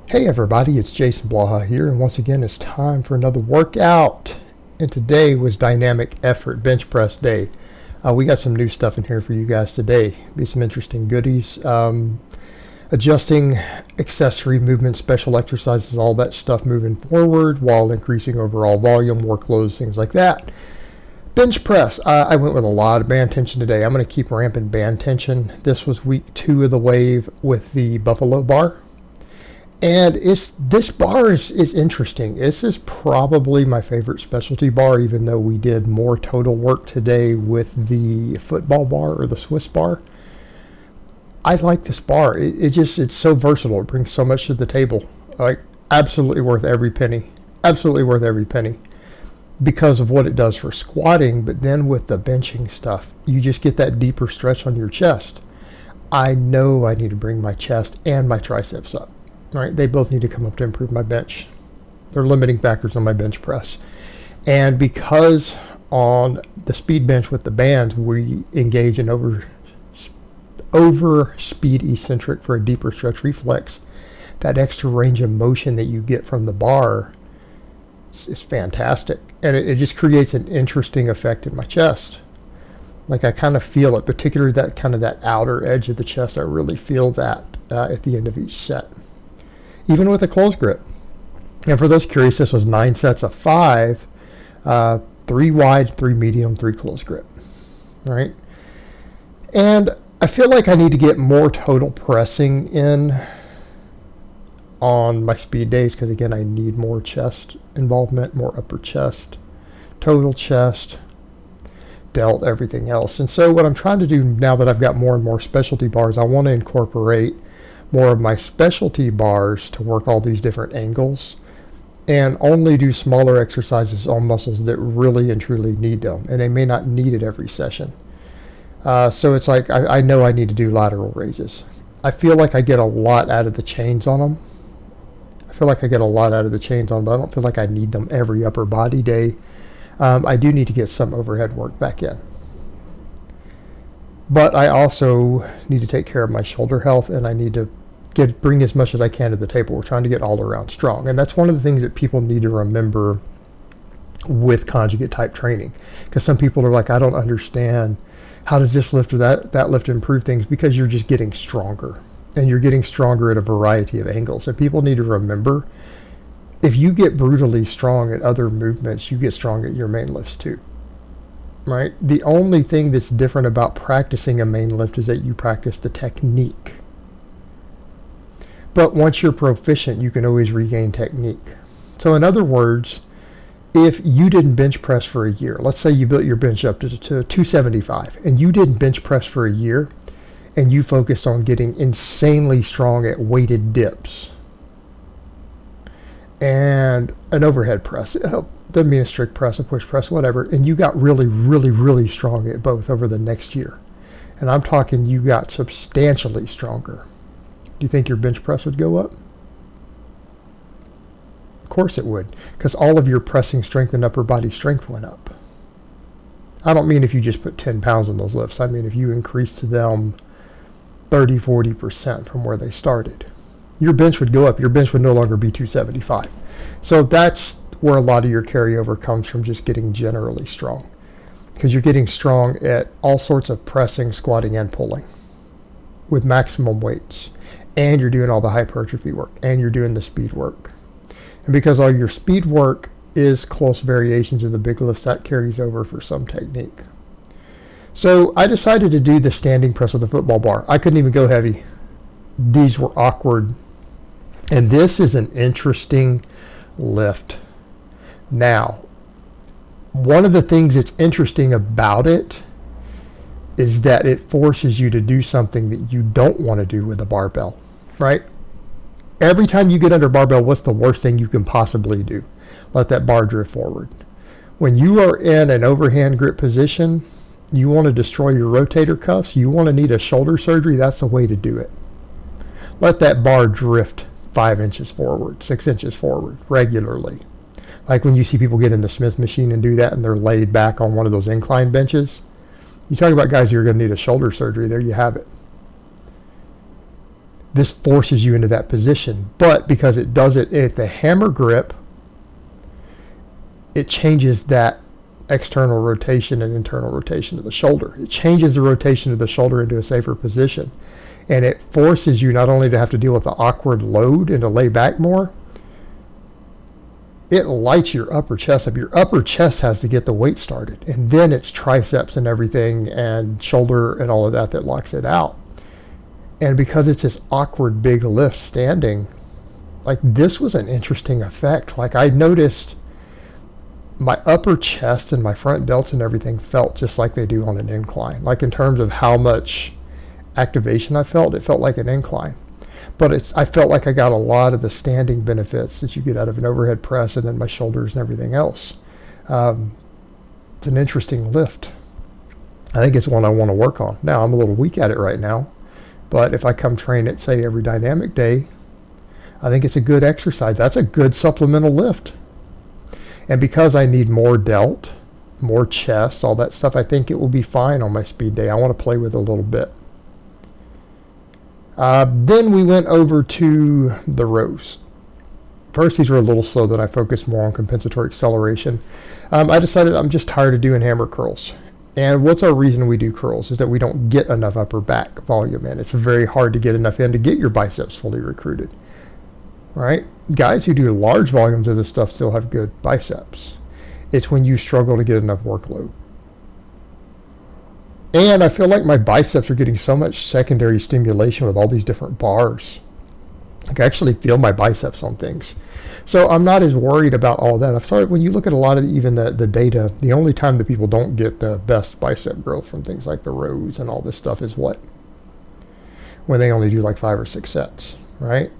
Hey everybody, it's Jason Blaha here, and once again it's time for another workout. And today was dynamic effort bench press day. We got some new stuff in here for you guys today. Be some interesting goodies. Adjusting accessory movement, special exercises, all that stuff moving forward while increasing overall volume, workloads, things like that. Bench press. I went with a lot of band tension today. I'm going to keep ramping band tension. This was week 2 of the wave with the Buffalo bar. And this bar is interesting. This is probably my favorite specialty bar, even though we did more total work today with the football bar or the Swiss bar. I like this bar. It's so versatile. It brings so much to the table. Like, absolutely worth every penny. Absolutely worth every penny because of what it does for squatting. But then with the benching stuff, you just get that deeper stretch on your chest. I know I need to bring my chest and my triceps up. Right, they both need to come up to improve my bench. They're limiting factors on my bench press. And because on the speed bench with the bands, we engage in over speed eccentric for a deeper stretch reflex, that extra range of motion that you get from the bar is fantastic. And it just creates an interesting effect in my chest. Like, I kind of feel it, particularly that outer edge of the chest. I really feel that at the end of each set, even with a close grip. And for those curious, this was 9 sets of 5, 3 wide, 3 medium, 3 close grip. All right. And I feel like I need to get more total pressing in on my speed days because, again, I need more chest involvement, more upper chest, total chest, delt, everything else. And so what I'm trying to do now that I've got more and more specialty bars, I want to incorporate more of my specialty bars to work all these different angles and only do smaller exercises on muscles that really and truly need them, and they may not need it every session. So it's like I know I need to do lateral raises. I feel like I get a lot out of the chains on them. But I don't feel like I need them every upper body day. I do need to get some overhead work back in. But I also need to take care of my shoulder health, and I need to bring as much as I can to the table. We're trying to get all around strong. And that's one of the things that people need to remember with conjugate type training. Because some people are like, I don't understand. How does this lift or that lift improve things? Because you're just getting stronger. And you're getting stronger at a variety of angles. And people need to remember, if you get brutally strong at other movements, you get strong at your main lifts too. Right? The only thing that's different about practicing a main lift is that you practice the technique. But once you're proficient, you can always regain technique. So in other words, if you didn't bench press for a year, let's say you built your bench up to 275, and you didn't bench press for a year, and you focused on getting insanely strong at weighted dips and an overhead press, doesn't mean a strict press, a push press, whatever, and you got really, really, really strong at both over the next year, and I'm talking you got substantially stronger, do you think your bench press would go up? Of course it would, because all of your pressing strength and upper body strength went up. I don't mean if you just put 10 pounds on those lifts. I mean if you increased them 30-40% from where they started. Your bench would go up. Your bench would no longer be 275. So that's where a lot of your carryover comes from, just getting generally strong. Because you're getting strong at all sorts of pressing, squatting, and pulling with maximum weights. And you're doing all the hypertrophy work. And you're doing the speed work. And because all your speed work is close variations of the big lifts, that carries over for some technique. So I decided to do the standing press with the football bar. I couldn't even go heavy. These were awkward. And this is an interesting lift. Now, one of the things that's interesting about it is that it forces you to do something that you don't want to do with a barbell, right? Every time you get under barbell, what's the worst thing you can possibly do? Let that bar drift forward. When you are in an overhand grip position, you want to destroy your rotator cuffs, you want to need a shoulder surgery, that's the way to do it. Let that bar drift 5 inches forward, 6 inches forward regularly. Like when you see people get in the Smith machine and do that and they're laid back on one of those incline benches. You talk about guys who are going to need a shoulder surgery, there you have it. this forces you into that position. But because it does it at the hammer grip, it changes that external rotation and internal rotation of the shoulder. It changes the rotation of the shoulder into a safer position. And it forces you not only to have to deal with the awkward load and to lay back more, it lights your upper chest up. Your upper chest has to get the weight started. And then it's triceps and everything and shoulder and all of that that locks it out. And because it's this awkward big lift standing, like this was an interesting effect. Like I noticed my upper chest and my front delts and everything felt just like they do on an incline. Like in terms of how much activation I felt, it felt like an incline. But I felt like I got a lot of the standing benefits that you get out of an overhead press, and then my shoulders and everything else. It's an interesting lift. I think it's one I want to work on. Now, I'm a little weak at it right now, but if I come train it, say, every dynamic day, I think it's a good exercise. That's a good supplemental lift. And because I need more delt, more chest, all that stuff, I think it will be fine on my speed day. I want to play with it a little bit. Then we went over to the rows. First, these were a little slow, then I focused more on compensatory acceleration. I decided I'm just tired of doing hammer curls. And what's our reason we do curls is that we don't get enough upper back volume in. It's very hard to get enough in to get your biceps fully recruited. Right? Guys who do large volumes of this stuff still have good biceps. It's when you struggle to get enough workload. And I feel like my biceps are getting so much secondary stimulation with all these different bars. I can actually feel my biceps on things. So I'm not as worried about all that. I've started, when you look at a lot of even the data, the only time that people don't get the best bicep growth from things like the rows and all this stuff is what? When they only do like 5 or 6 sets, right?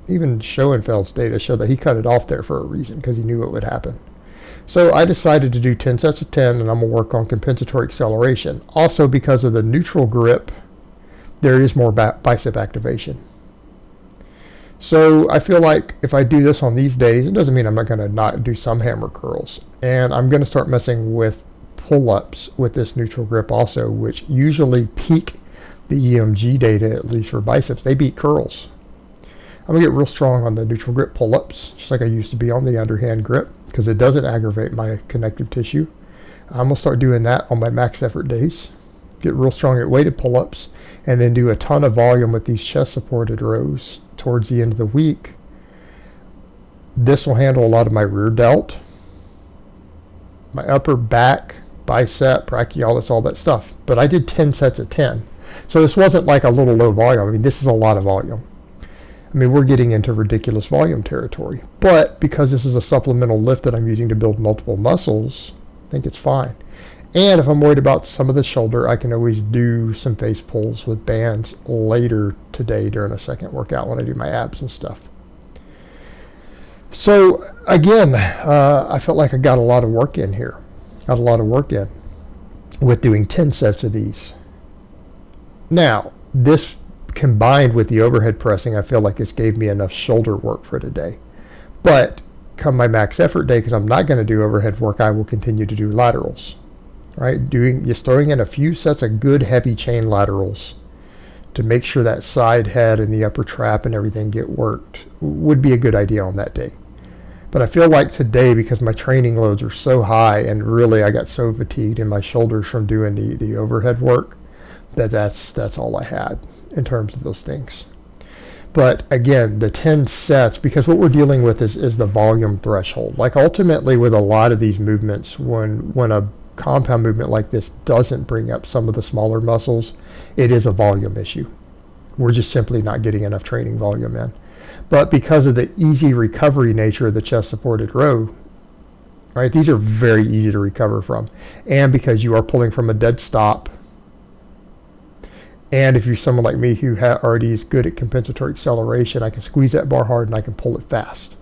Even Schoenfeld's data show that he cut it off there for a reason, because he knew it would happen. So I decided to do 10 sets of 10, and I'm going to work on compensatory acceleration. Also, because of the neutral grip, there is more bicep activation. So I feel like if I do this on these days, it doesn't mean I'm not going to not do some hammer curls. And I'm going to start messing with pull-ups with this neutral grip also, which usually peak the EMG data, at least for biceps. They beat curls. I'm going to get real strong on the neutral grip pull-ups, just like I used to be on the underhand grip, because it doesn't aggravate my connective tissue. I'm going to start doing that on my max effort days. Get real strong at weighted pull-ups, and then do a ton of volume with these chest-supported rows towards the end of the week. This will handle a lot of my rear delt, my upper back, bicep, brachialis, all that stuff. But I did 10 sets of 10. So this wasn't like a little low volume. I mean, this is a lot of volume. I mean, we're getting into ridiculous volume territory. But because this is a supplemental lift that I'm using to build multiple muscles, I think it's fine. And if I'm worried about some of the shoulder, I can always do some face pulls with bands later today during a second workout when I do my abs and stuff. So again, I felt like I got a lot of work in here. Got a lot of work in with doing 10 sets of these. Now, this combined with the overhead pressing, I feel like this gave me enough shoulder work for today. But come my max effort day, because I'm not going to do overhead work, I will continue to do laterals. Right? Just throwing in a few sets of good heavy chain laterals to make sure that side head and the upper trap and everything get worked would be a good idea on that day. But I feel like today, because my training loads are so high and really I got so fatigued in my shoulders from doing the overhead work, that's all I had in terms of those things. But again, the 10 sets, because what we're dealing with is the volume threshold. Like ultimately with a lot of these movements, when a compound movement like this doesn't bring up some of the smaller muscles, it is a volume issue. We're just simply not getting enough training volume in. But because of the easy recovery nature of the chest supported row, right, these are very easy to recover from. And because you are pulling from a dead stop, and if you're someone like me who already is good at compensatory acceleration, I can squeeze that bar hard and I can pull it fast.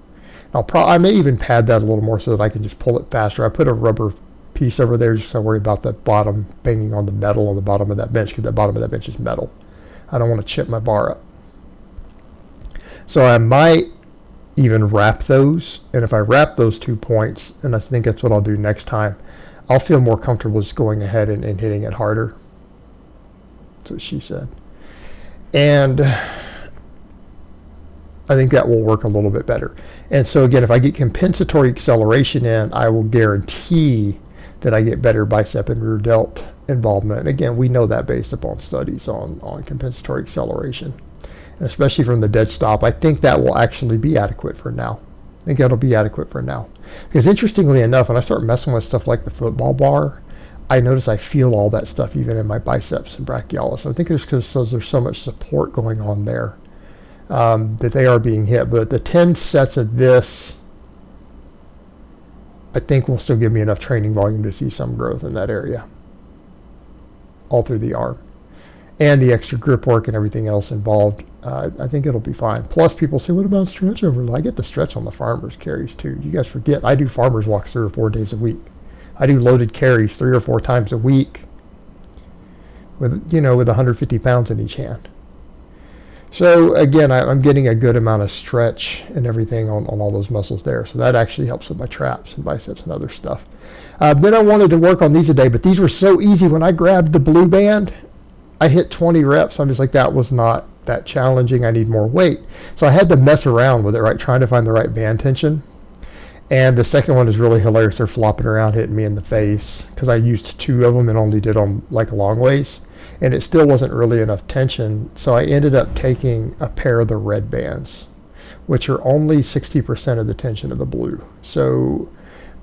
I may even pad that a little more so that I can just pull it faster. I put a rubber piece over there just so I worry about the bottom banging on the metal on the bottom of that bench, because the bottom of that bench is metal. I don't want to chip my bar up. So I might even wrap those, and if I wrap those 2 points, and I think that's what I'll do next time, I'll feel more comfortable just going ahead and hitting it harder. That's what she said. And I think that will work a little bit better. And so again, if I get compensatory acceleration in, I will guarantee that I get better bicep and rear delt involvement. And again, we know that based upon studies on compensatory acceleration. And especially from the dead stop, I think that will actually be adequate for now. I think that'll be adequate for now. Because interestingly enough, when I start messing with stuff like the football bar, I notice I feel all that stuff even in my biceps and brachialis. I think it's because there's so much support going on there that they are being hit. But the 10 sets of this, I think, will still give me enough training volume to see some growth in that area all through the arm. And the extra grip work and everything else involved, I think it'll be fine. Plus, people say, what about stretch overload? I get the stretch on the farmer's carries too. You guys forget, I do farmer's walks 3 or 4 days a week. I do loaded carries 3 or 4 times a week with 150 pounds in each hand. So again, I'm getting a good amount of stretch and everything on all those muscles there. So that actually helps with my traps and biceps and other stuff. Then I wanted to work on these today, but these were so easy. When I grabbed the blue band, I hit 20 reps. I'm just like, that was not that challenging. I need more weight. So I had to mess around with it, right? Trying to find the right band tension. And the second one is really hilarious. They're flopping around, hitting me in the face because I used 2 of them and only did them like a long ways. And it still wasn't really enough tension. So I ended up taking a pair of the red bands, which are only 60% of the tension of the blue. So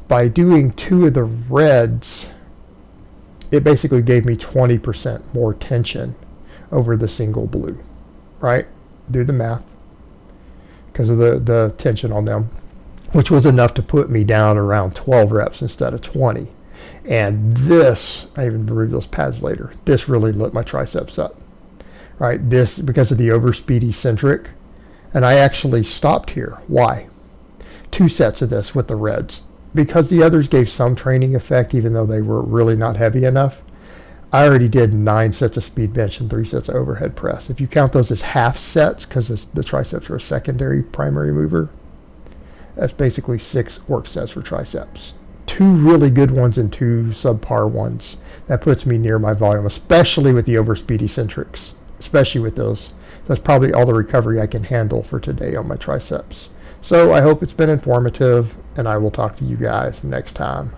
by doing 2 of the reds, it basically gave me 20% more tension over the single blue, right? Do the math because of the tension on them, which was enough to put me down around 12 reps instead of 20. And this, I even removed those pads later, this really lit my triceps up, right? This, because of the overspeed eccentric. And I actually stopped here. Why? 2 sets of this with the reds. Because the others gave some training effect, even though they were really not heavy enough. I already did 9 sets of speed bench and 3 sets of overhead press. If you count those as half sets, because the triceps are a secondary primary mover, that's basically 6 work sets for triceps. 2 really good ones and 2 subpar ones. That puts me near my volume, especially with the overspeed eccentrics. Especially with those. That's probably all the recovery I can handle for today on my triceps. So I hope it's been informative, and I will talk to you guys next time.